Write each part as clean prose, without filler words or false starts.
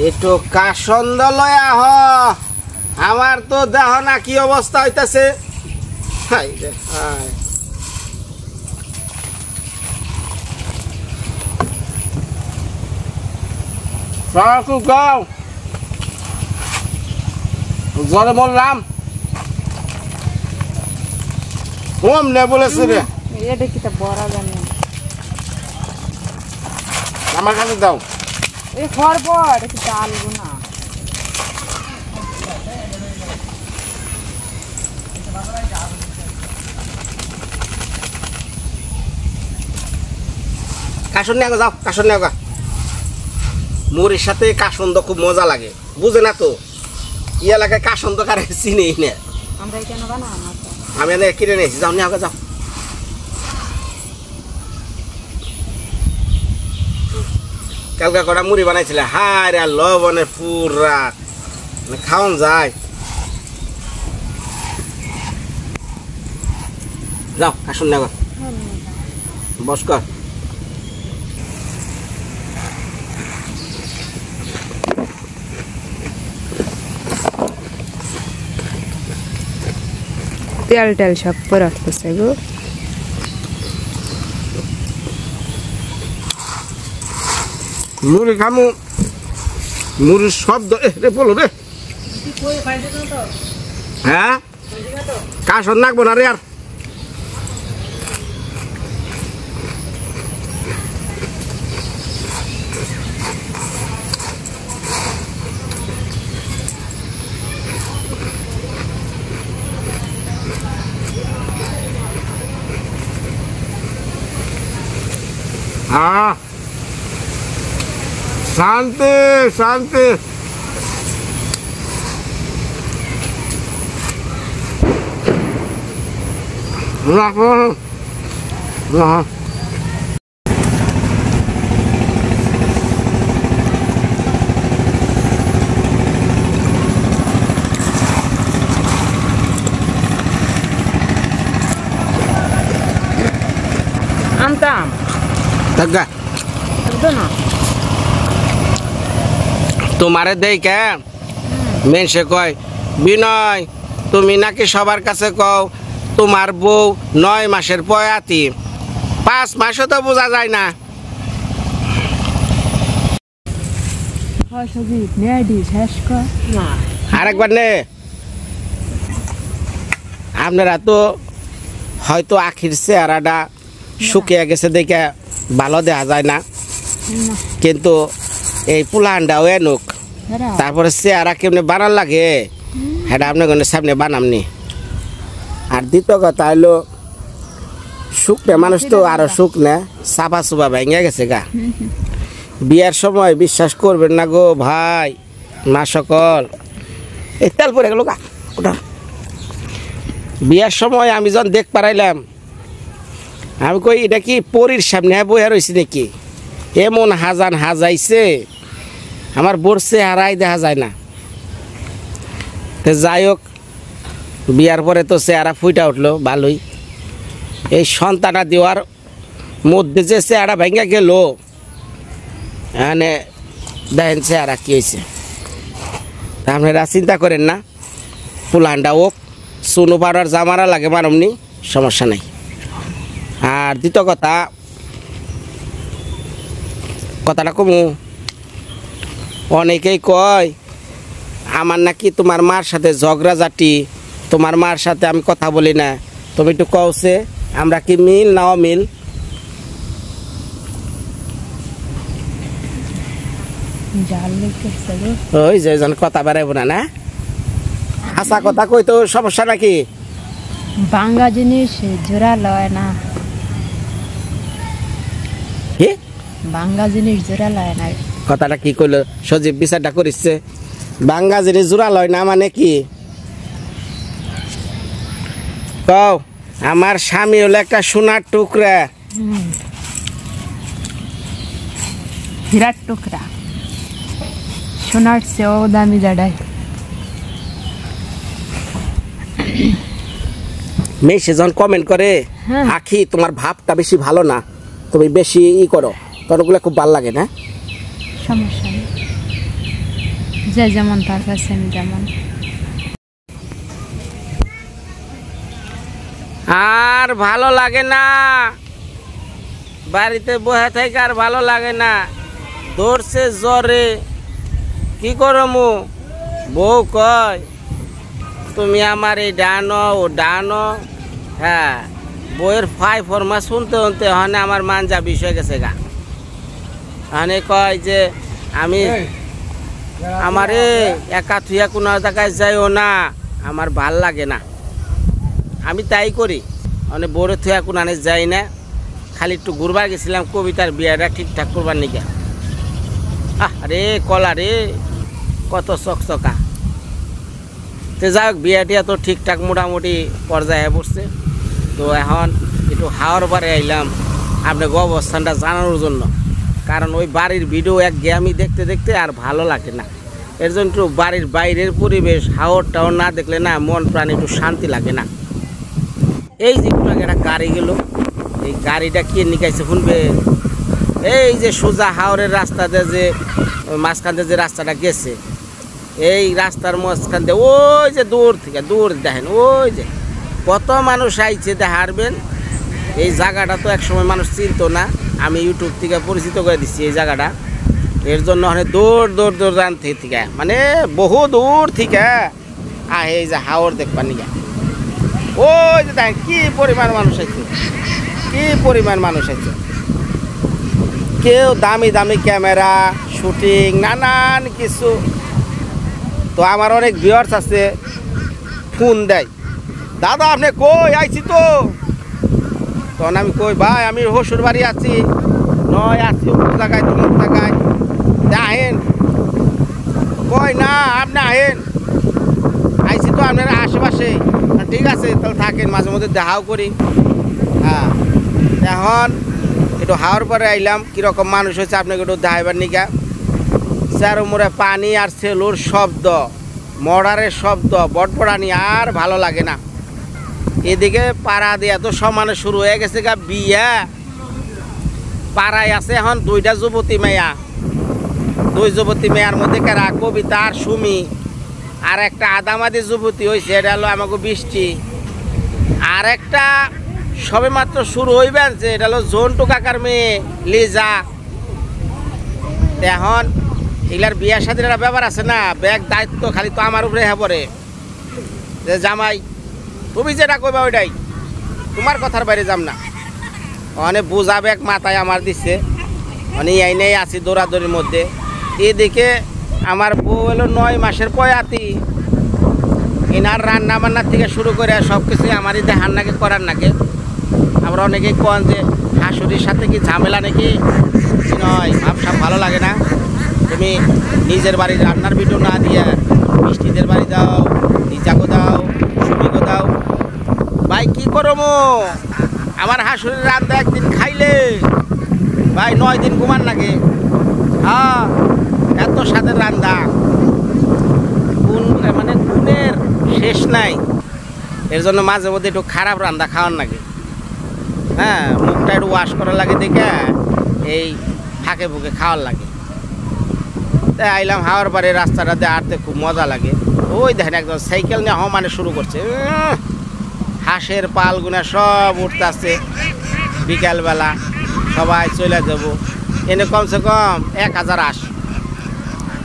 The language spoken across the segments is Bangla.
একটু কাসন্দ লয়া হ আমার তো দেহ না কি অবস্থা হইতাছে হাই রে হাই সাকু গাও জলে বললাম ওম নে বলেছে রে এটা কি তা বড় জানি আমার কাছে দাও এই খরব এটা কি ডালবো না কাসন নিয়ে যাও কাসন নিয়ে মুড়ির সাথে কাসন্দ খুব মজা লাগে বুঝে না তো ই এলাকায় কাসন্দ কারে চিনেই না আমরা কেন বানাবো না আমি এনে কিনে নিয়েছি যাও নিয়ে যাও কালকা কটা মুড়ি বানাইছিলে হায় রে লবণে পুরা খাওয়ান যায় যাও কাসন নিয়ে বস কর তেল টেল সব পরে আসতেছে গো মুড়ি খামু মুড়ির শব্দ রে বলো রে হ্যাঁ কাসন নাকবো না রে আর शांति शांति আনতাম तक না তোমারে দেখে মেনসে কয় বিনয় তুমি নাকি সবার কাছে কও তোমার বউ 9 মাসের পয়াতি 5 মাসও তো বোঝা যায় না আরেকবার নে আপনারা তো হয়তো আখির চেহারাটা শুকিয়ে গেছে দেখে ভালো দেখা যায় না কিন্তু এই পুলানটাও এনুক তারপরে চেহারা কেমনি বানার লাগে সেটা আপনার সামনে বানামনি আর দ্বিতীয় কথা হলো শুকনে মানুষ তো আরো শুকনে চাপা চুপা ভেঙে গেছে গা বিয়ার সময় বিশ্বাস করবেন না গো ভাই মা সকল এই তেল পরে গেল গা ওটা বিয়ার সময় আমি যখন দেখ পারাইলাম আমি কই এটা কি পরীর সামনে বইয়া রয়েছে নাকি এমন হাজান হাজাইছে আমার বর্ষে হারাই দেখা যায় না যাই হোক বিয়ার পরে তো চেহারা ফুইটা উঠলো ভালোই এই সন্তানা দেওয়ার মধ্যে যে চেহারা ভেঙে গেল মানে দেখেন চেহারা কি হয়েছে আপনারা চিন্তা করেন না পুলানটা ওক সুনো পাড়ার জামারা লাগে মারমনি সমস্যা নাই আর দ্বিতীয় কথাটা কমু অনেকেই কয় আমার নাকি তোমার মার সাথে ঝগড়া জাটি তোমার মার সাথে আমি কথা বলি না তুমি একটু কওছে আমরা কি মিল না অমিল ওই যে কথা বাড়াইব না না হাসা কথা কই তো সমস্যা নাকি বাঙ্গা জিনিস জোড়া লয় না কি বাঙ্গা জিনিস জোড়া লয় না কথাটা কি কইলো সজীব বিচারটা করিচ্ছে বাঙ্গা জিনিস জোড়া লয় না মানে কি কও আমার স্বামী হলো একটা সোনার টুকরা হীরার টুকরা সোনার চেয়েও দামি জাডাই মেয়ে যখন কমেন্ট করে আখি তোমার ভাবটা বেশি ভালো না তুমি বেশি ই করো তখন ওগুলো খুব ভালো লাগে না সমস্যা নেই যে যেমন তার কাছে আমি যেমন। আর ভালো লাগে না, বাড়িতে বসে থেকে আর ভালো লাগে না, ধরছে জ্বরে। কি করমু? বউ কয় তুমি আমার এই ডানো ও ডানো। হ্যাঁ, বইয়ের ফাই ফরমা শুনতে শুনতে হনে আমার মানজা বিষয় গেছে গা। হনে কয় যে আমি আমারে একা থুয়া কোনো জায়গায় যাইও না, আমার ভাল লাগে না। আমি তাই করি, মানে বড় থুয়া কোনো আনে যাই না, খালি একটু ঘুরবার গেছিলাম কবিতার বিয়াটা ঠিকঠাক করবার নিকে। আরে কলা রে, কত চকচকা। তো যাই হোক, বিয়াটিয়া তো ঠিকঠাক মোটামুটি পর্যায়ে পড়ছে। তো এখন একটু হাওয়ার বারে আইলাম আপনাকে অবস্থানটা জানানোর জন্য, কারণ ওই বাড়ির ভিডিও এক আমি দেখতে দেখতে আর ভালো লাগে না। এর জন্য একটু বাড়ির বাইরের পরিবেশ হাওর টাওয়ার না দেখলে না মন প্রাণ একটু শান্তি লাগে না। এই যে একটু আগে একটা গাড়ি গেল, এই গাড়িটা কে নিকাইছে শুনবে? এই যে সোজা হাওরের রাস্তাতে যে মাঝখান থেকে যে রাস্তাটা গেছে, এই রাস্তার মাঝখান দিয়ে ওই যে দূর থেকে দূর দেখেন, ওই যে কত মানুষ আইছে দেখারবেন। এই জায়গাটা তো একসময় মানুষ চিনতো না, আমি ইউটিউব থেকে পরিচিত করে দিচ্ছি এই জায়গাটা। এর জন্য অনেক দূর দূর দূর জানতে থেকে, মানে বহু দূর থেকে এই যে হাওর দেখবার নিকা। ওই যে দেখেন কি পরিমাণ মানুষ আছে, কি পরিমাণ মানুষ আছে। কেউ দামি দামি ক্যামেরা শুটিং নানান কিছু। তো আমার অনেক ভিউয়ার্স আছে, ফোন দেয়, দাদা আপনি কই আইছি তো। তখন আমি কই ভাই আমি হসুর বাড়ি আছি, নয় আছি অমুক জায়গায় তমুক জায়গায়, আহেন। কই না আপনি আহেন, আইছি তো আপনার আশেপাশে। ঠিক আছে তাহলে থাকেন, মাঝে মধ্যে দেখাও করি। হ্যাঁ, এখন একটু হাওয়ার পরে আইলাম, কীরকম মানুষ হয়েছে আপনাকে একটু দেখাইবার নিকা। চারোমুড়ে পানি আর সেলুর শব্দ, মর্ডারের শব্দ, বটবড়ানি আর ভালো লাগে না। এদিকে পাড়া দিয়া তো সমানে শুরু হয়ে গেছে গা বিয়া। পাড়ায় আছে এখন দুইটা যুবতী মেয়া, দুই যুবতী মেয়ার মধ্যে কারা কবিতা আর সুমি, আর একটা আদামাদি যুবতী হয়েছে, এটা হলো আমাকে বৃষ্টি। আর একটা সবে মাত্র শুরু হইবেন যে এটা হলো জন্টু কাকার মেয়ে লিজা। এখন এগুলার বিয়ার সাথে একটা ব্যাপার আছে না, ব্যাগ দায়িত্ব খালি তো আমার উপরে হ্যাঁ পড়ে যে জামাই তুমি যেটা কইবা ওইটাই, তোমার কথার বাইরে যাম না। অনেক বোঝা ব্যাগ মাথায় আমার দিচ্ছে, অনেক এই নেই আছি দৌড়াদৌড়ির মধ্যে। এদিকে আমার বউ হলো 9 মাসের পয়াতি, এনার রান্না বান্নার থেকে শুরু করে সব কিছুই আমারই দেখার নাকি করার নাকি। আমরা অনেকেই কন যে শাশুড়ির সাথে কি ঝামেলা নাকি, নয় ভাবসাব ভালো লাগে না। তুমি নিজের বাড়ির রান্নার ভিডিও না দিয়ে মিষ্টিদের বাড়ি দাও, নিজাকে দাও, সুমিকে দাও। ভাই কি করমো, আমার শাশুড়ির রান্না একদিন খাইলে ভাই 9 দিন ঘুমান লাগে। হ্যাঁ, এত স্বাদের রান্না, কোন মানে গুণের শেষ নাই। এর জন্য মাঝে মধ্যে একটু খারাপ রান্না খাওয়ার লাগে। হ্যাঁ, মুখটা একটু ওয়াশ করার লাগে দেখে এই ফাঁকে ফুঁকে খাওয়ার লাগে। তাই আইলাম হাওয়ার পারে, রাস্তাটাতে হাঁটতে খুব মজা লাগে। ওই দেখেন একদম সাইকেল নিয়ে মানে শুরু করছে, হাঁসের পালগুনা সব উঠতেছে। বিকালবেলা সবাই চলে যাব, এনে কমসে কম 1000 হাঁস।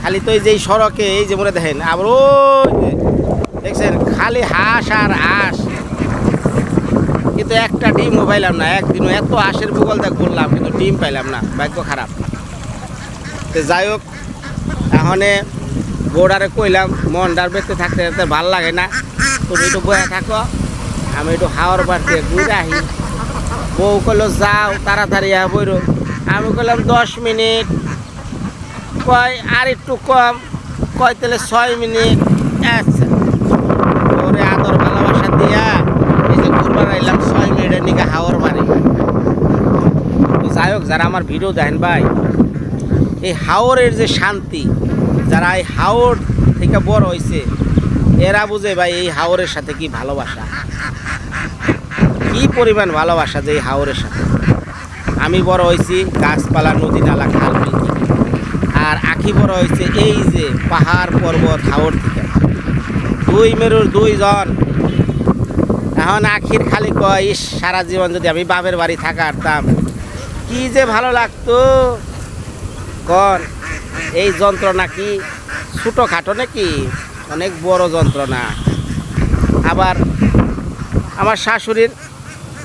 খালি তো এই যে সড়কে এই যে মনে দেখেন, আবার ওই দেখছেন খালি হাঁস আর হাঁস, কিন্তু একটা ডিমও পাইলাম না। একদিনও এত হাঁসের ভূগোল দেখ করলাম, কিন্তু ডিম পাইলাম না, ভাগ্য খারাপ। তো যাই হোক, এখন বোর্ডারে কইলাম মনটার বেঁচে থাকতে ভাল লাগে না, তুমি একটু বয়ে থাকো, আমি একটু হাওয়ার বাড়তে ঘুরে আহি। বউ কইলো যাও তাড়াতাড়ি বইরো। আমি কইলাম 10 মিনিট, কয় আর একটু কম, কয় তাহলে 6 মিনিট। আচ্ছা, ওরে আদর ভালোবাসা দিয়া এই যে ঘুরবার আইলাম 6 মিনিটের নিকে হাওয়ার বাড়ি। যাই হোক, যারা আমার ভিডিও দেখেন ভাই, এই হাওরের যে শান্তি, যারা এই হাওর থেকে বড় হয়েছে এরা বুঝে ভাই এই হাওরের সাথে কি ভালোবাসা, কি পরিমাণ ভালোবাসা যে এই হাওরের সাথে। আমি বড় হয়েছি গাছপালা, নদী নালা, খাল বিল, আর আখি বড় হয়েছে এই যে পাহাড় পর্বত হাওর থেকে, দুই মেরুর দুইজন। এখন আখির খালি কয় ইস সারা জীবন যদি আমি বাপের বাড়ি থাকতাম কি যে ভালো লাগতো। কন এই যন্ত্রণা কি ছোটোখাটো নাকি, অনেক বড় যন্ত্রণা। আবার আমার শাশুড়ির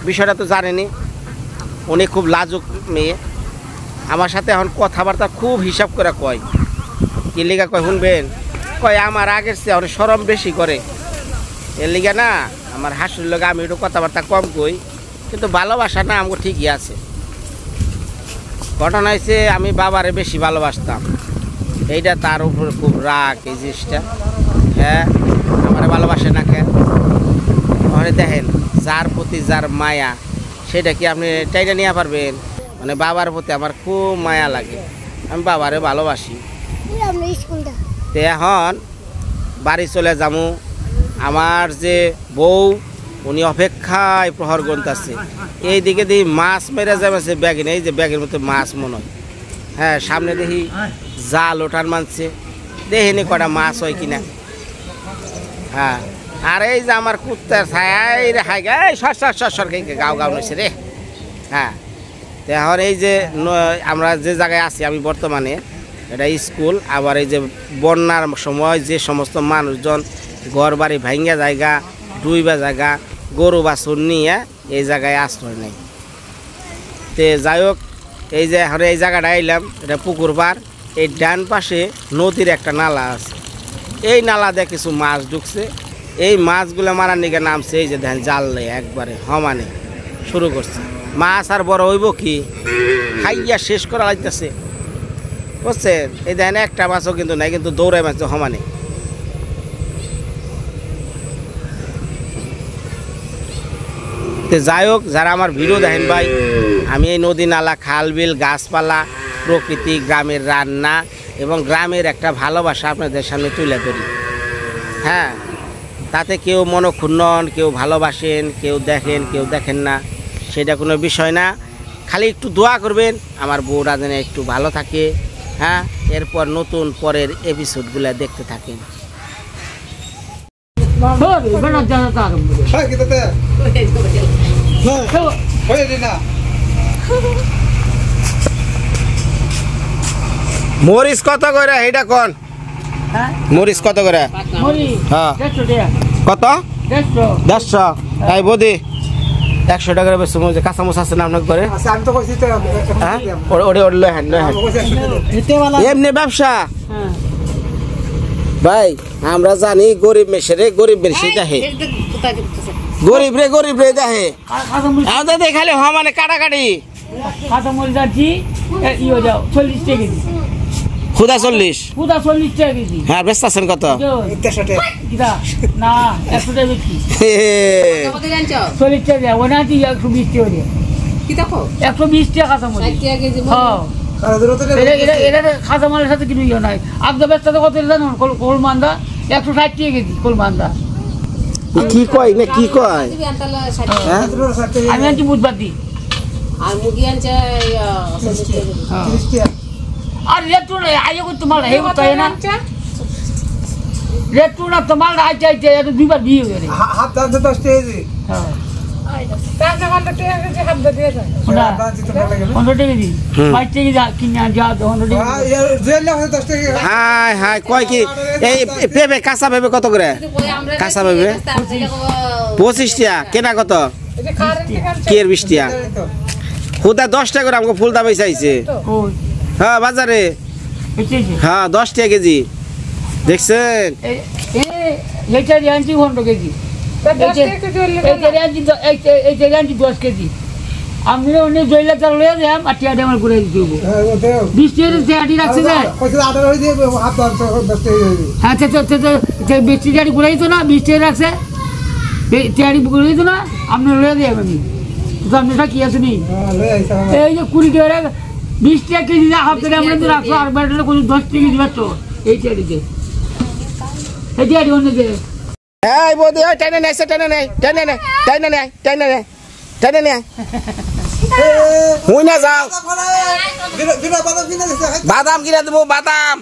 বিষয়টা তো জানেনি, উনি খুব লাজুক মেয়ে। আমার সাথে এখন কথাবার্তা খুব হিসাব করে কয়। কি লিগা কয় শুনবেন, কয় আমার আগের চেয়ে অনেক শরম বেশি করে। এর লিগা না আমার হাসুর লগে আমি একটু কথাবার্তা কম কই, কিন্তু ভালোবাসা না আমাকে ঠিকই আছে। ঘটনা হয়েছে আমি বাবারে বেশি ভালোবাসতাম, এইটা তার উপর খুব রাগ এই জিনিসটা। হ্যাঁ আমার ভালোবাসে না কেন? তাহলে দেখেন যার প্রতি যার মায়া সেটা কি আপনি টাইটা নিয়ে পারবেন? মানে বাবার প্রতি আমার খুব মায়া লাগে, আমি বাবারে ভালোবাসি। তো এখন বাড়ি চলে যাবো, আমার যে বউ উনি অপেক্ষায় প্রহর গুনতেছে। এই দিকে দেখি মাছ মেরে যাবে ব্যাগিন, এই যে ব্যাগের মধ্যে মাছ মনে হয়। হ্যাঁ সামনে দেখি জাল ওঠান মানছে, দেখিনি কটা মাছ হয় কিনা। হ্যাঁ আর এই যে আমার কুত্তার ছায় রে হাই গে সর গাও গাও নইছে রে। হ্যাঁ এখন এই যে আমরা যে জায়গায় আছি আমি বর্তমানে, এটা স্কুল। আবার এই যে বন্যার সময় যে সমস্ত মানুষজন ঘর বাড়ি ভাঙ্গা জায়গা ডুইবা জায়গা গরু বাছুর নিয়ে এই জায়গায় আশ্রয় নেই। তো যাই হোক এই যে এখন এই জায়গাটা আইলাম, এটা পুকুর পাড়। এই ডান পাশে নদীর একটা নালা আছে, এই নালা দিয়ে কিছু মাছ ঢুকছে। এই মাছগুলো মারার নিকে নামছে, এই যে দেখেন জাল নেই একবারে সমানে শুরু করছে। মাছ আর বড় হইব কি, খাইয়া শেষ করা লাগতেছে বুঝছেন। এই দেখেন একটা মাছও কিন্তু নাই, কিন্তু দৌড়াই মাছ সমানে। তো যাই হোক যারা আমার ভিডিও দেখেন ভাই, আমি এই নদী নালা খাল বিল গাছপালা প্রকৃতি গ্রামের রান্না এবং গ্রামের একটা ভালোবাসা আপনাদের সামনে তুলে ধরি। হ্যাঁ তাতে কেউ মনক্ষুণ্ণ নন, কেউ ভালোবাসেন, কেউ দেখেন, কেউ দেখেন না, সেটা কোনো বিষয় না। খালি একটু দোয়া করবেন আমার বউরা যেন একটু ভালো থাকে। হ্যাঁ এরপর নতুন পরের এপিসোডগুলো দেখতে থাকেন। মরিচ কত করে এইটা কোন? মরিচ কত করে? হ্যাঁ কত? 150। তাই বদি 100 টাকা করে বেশি মরিচ। কাঁচামরিচ আছে না আপনার ঘরে? এমনি ব্যবসা ভাই আমরা জানি গরিব মেশেরে গরিব বেশি দেখে, গরিব রে দেখে আমাদের খালি হ মানে কাটাকাটি। খুদা 40 টাকা কেজি। হ্যাঁ ব্যস্ত আছেন কত? 150 টাকা না 100 টাকা বেশি। 40 টাকা ওনা কি 120 টাকা দিয়ে কি দেখো 120 টাকা কাঁচামরিচ 60 টাকা কেজি। হ্যাঁ এটা কাঁচামালের সাথে কিছু ইয়ে নাই। আগে ব্যস্ত কত জানো? কোল মান্দা 160 টাকা কেজি। কোল মান্দা কি কয় না কি কয়? আমি আনছি বুধবার দিই আর মুরগি আনছে 30 টাকা। আর রেটু না আইও তোমার হে তাই না রেটু না তোমার আইতে এটা দুইবার বিয়ে হয়ে গেছে। হাত দাম 10 টাকা দি। হ্যাঁ টাকা কত টাকা কেজি হাত দিয়ে যায়? 15 টাকা দি 22 টাকা কিনে যা 100 টাকা। জেলে 10 টাকা। হাই হাই কয় কি এই পেঁপে কাঁচা পেঁপে কত করে? কাঁচা পেঁপে 25 টাকা। কেনা কত? এটা কি 20 টাকা। খুদা 10 টাকা করে আমাকে ফুল দাম চাইছে। হ্যাঁ বাজারে হ্যাঁ 10 টাকা কেজি। দেখছেন এইটা আনছি 100 কেজি, এইটা আনছি 10 কেজি। আমি অনেক জয়লা চাল লয়ে যাম আর টিয়া আমার ঘুরে দিতে হবো 20 টাকা রাখছে যায়। আচ্ছা বেশি গাড়ি ঘুরে দিত না 20 টাকা রাখছে টিয়ারি ঘুরে দিত না আপনি লয়ে দিয়ে আমি তো আপনারা কি আছে নি এই যে 20 টাকা 20 টাকা কেজি হাফতে আমরা তো রাখছো আর ব্যাটারে কোনো 10 টাকা কেজি বাচ্চো এই টিয়ারিতে এই টিয়ারি অন্য যে এই বদি ওই টেনে নেছে টেনে নে টেনে নে টেনে নে টেনে নে টেনে নে হুই না যাও বাদাম কিনা দেবো বাদাম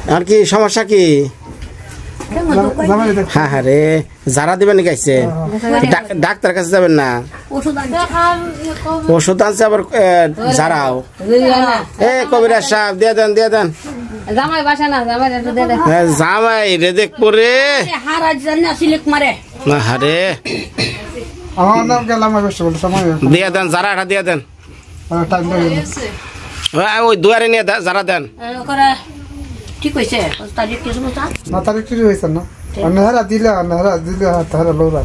আর কি সমস্যা কি হ্যাঁ হ্যাঁ রে যারা দিবেন গাইছে ডাক্তার কাছে যাবেন না ওষুধ আনছে আবার যারাও এ কবিরাজ সাহেব দিয়ে দেন জামাই বাসা না জামাই রে দেখ পরে হারে দিয়ে দেন যারা এটা দিয়ে দেন ওই দুয়ারে নিয়ে যারা দেন ঠিক হয়েছে না তারিখ ঠিক হয়েছে না নেহারা দিলে তাহারা লোরা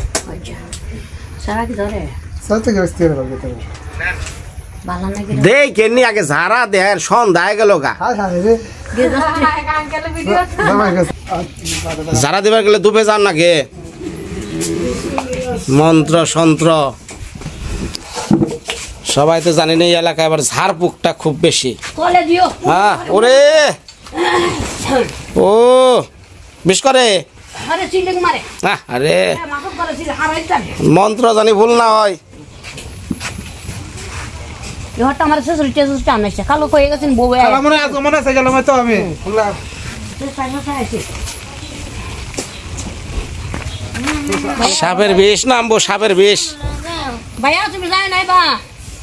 সারা কি ধরে সারা থেকে স্থির হবে ভালো নাকি দেই কেনি আগে যারা দেয় সন্ধ্যা গেল গা হায় হায় রে যারা দিবার গেলে দুপে যান নাকি মন্ত্র সন্ত্র সবাই তো জানি না এই এলাকায় আবার ঝাড়ফুঁকটা খুব বেশি হ্যাঁ ওরে ও বিশ করে আরে মন্ত্র জানি ভুল না হয় আমার শ্বশুর টেশুরটা আনাইছে কালো হয়ে গেছেন বউ মনে আছে গেলাম তো আমি সাপের বিষ নামবো সাপের বিষ ভাইয়া তুমি যাই নাই বা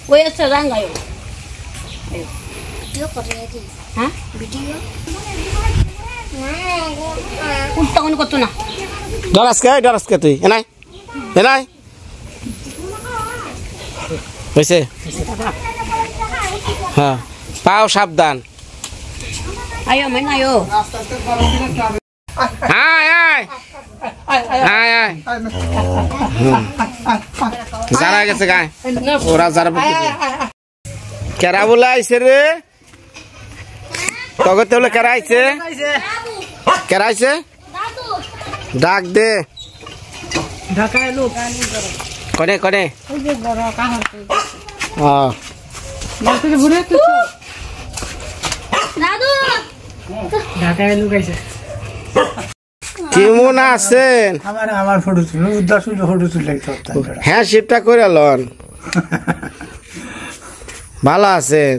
ওই আছে রাঙ্গাই হ্যাঁ উল্টা কোন করতো না ডরাসকে তুই এনাই হয়েছে হ্যাঁ পাও সাবধান আয়ো মেন আয়ো যারা গেছে গায়ে ওরা যারা কেরা বলে আইছে রে তগতে বলে কেরা আইছে ডাক দে কনে কেমন আছেন আমার ফটো তুলে হ্যাঁ শিপটা করে লন ভালো আছেন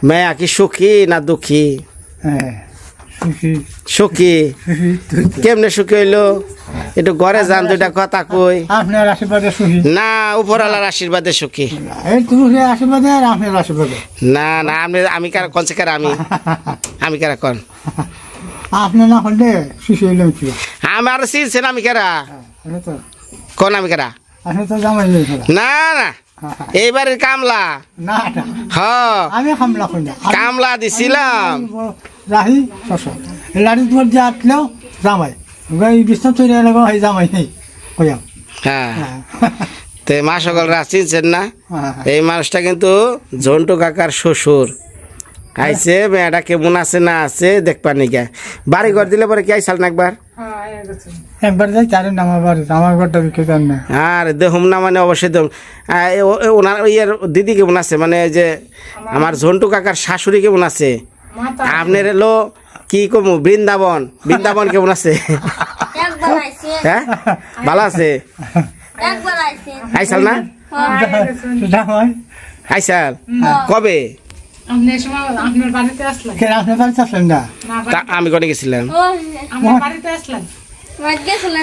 মেয়া কি সুখী না দুঃখী সুখী কেমনে সুখী হইলো একটু ঘরে যান দুইটা কথা কই আপনার আশীর্বাদে সুখী না উপরওয়ালার আশীর্বাদে সুখী তুমি আশীর্বাদে আর আপনার আশীর্বাদে না আমি কারা কনসে কারা আমি কারা কন আপনি না হলে সুখী হইলাম কি আমার চিনছেন আমি কারা কোন আমি কারা আপনি তো জামাই না এইবারের কামলা না আমি কামলা করি না কামলা দিছিলাম রাহি লাড়ি দুয়ার দিয়ে আটলেও জামাই বিশ্বনাথ তৈরি এলাকা হয় জামাই নেই কইয়াম হ্যাঁ তে মা সকলরা চিনছেন না এই মানুষটা কিন্তু ঝন্টু কাকার শ্বশুর আইছে মেয়েটা কেমন আছে না আছে দেখবা নিকা বাড়ি ঘর দিলে পরে কি আইসাল না একবার যাই চারেন আমার বাড়ি আমার ঘরটা বিক্রি করেন না আর দেহুম না মানে অবশ্যই দেহুম ওনার ইয়ের দিদি কেমন আছে মানে যে আমার ঝন্টু কাকার শাশুড়ি কেমন আছে আপনার এলো কি কম বৃন্দাবন কেমন আছে হ্যাঁ ভালো আছে আইসাল না আইসাল কবে আমি কোনে গেছিলাম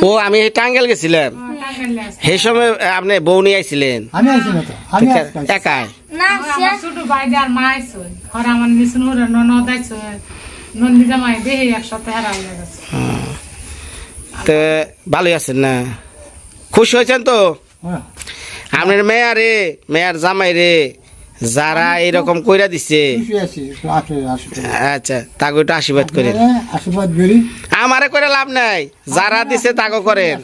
ও আমি টাঙ্গাইল গেছিলাম সেই সময় আপনি বউ নিয়ে আইছিলেন একাই তো ভালোই আছেন না খুশি হয়েছেন তো আপনার মেয়ার জামাই রে যারা এরকম কইরা দিছে আচ্ছা তাকে একটু আশীর্বাদ করে আমারে করে লাভ নাই যারা দিছে তাকে করেন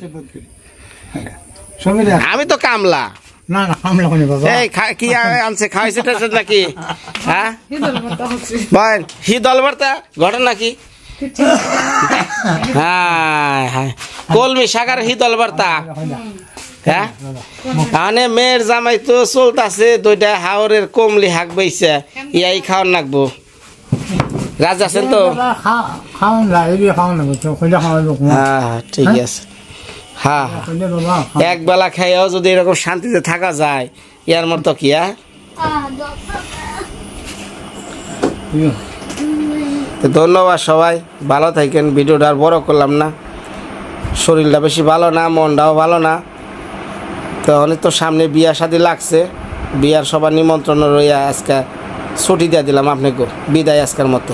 আমি তো কামলা না না হামলা করে বাবা এই কি আনছে খাইছে টাইছে নাকি হ্যাঁ বল হিদল ভর্তা ঘটনা কি হ্যাঁ হ্যাঁ কলমি শাকার হিদল ভর্তা হ্যাঁ মানে মেয়ের জামাই তো চলতাছে দুইটা হাওরের কমলি হাক বইছে ইয়াই খাওয়ার নাকবো রাজ আছেন তো খাওয়ান লাগে খাওয়ান লাগবে তো কইলে খাওয়াবো হ্যাঁ ঠিক আছে হ্যাঁ কইলে বাবা এক বেলা খাইয়াও যদি এরকম শান্তিতে থাকা যায় ইয়ার মতো কি হ্যাঁ তো ধন্যবাদ সবাই ভালো থাকেন ভিডিওটা আর বড় করলাম না শরীরটা বেশি ভালো না মনটাও ভালো না তো অনেক তো সামনে বিয়া শাদী লাগছে বিয়ার সবার নিমন্ত্রণ রইয়া আজকে ছুটি দিয়ে দিলাম আপনাকে বিদায় আজকের মতো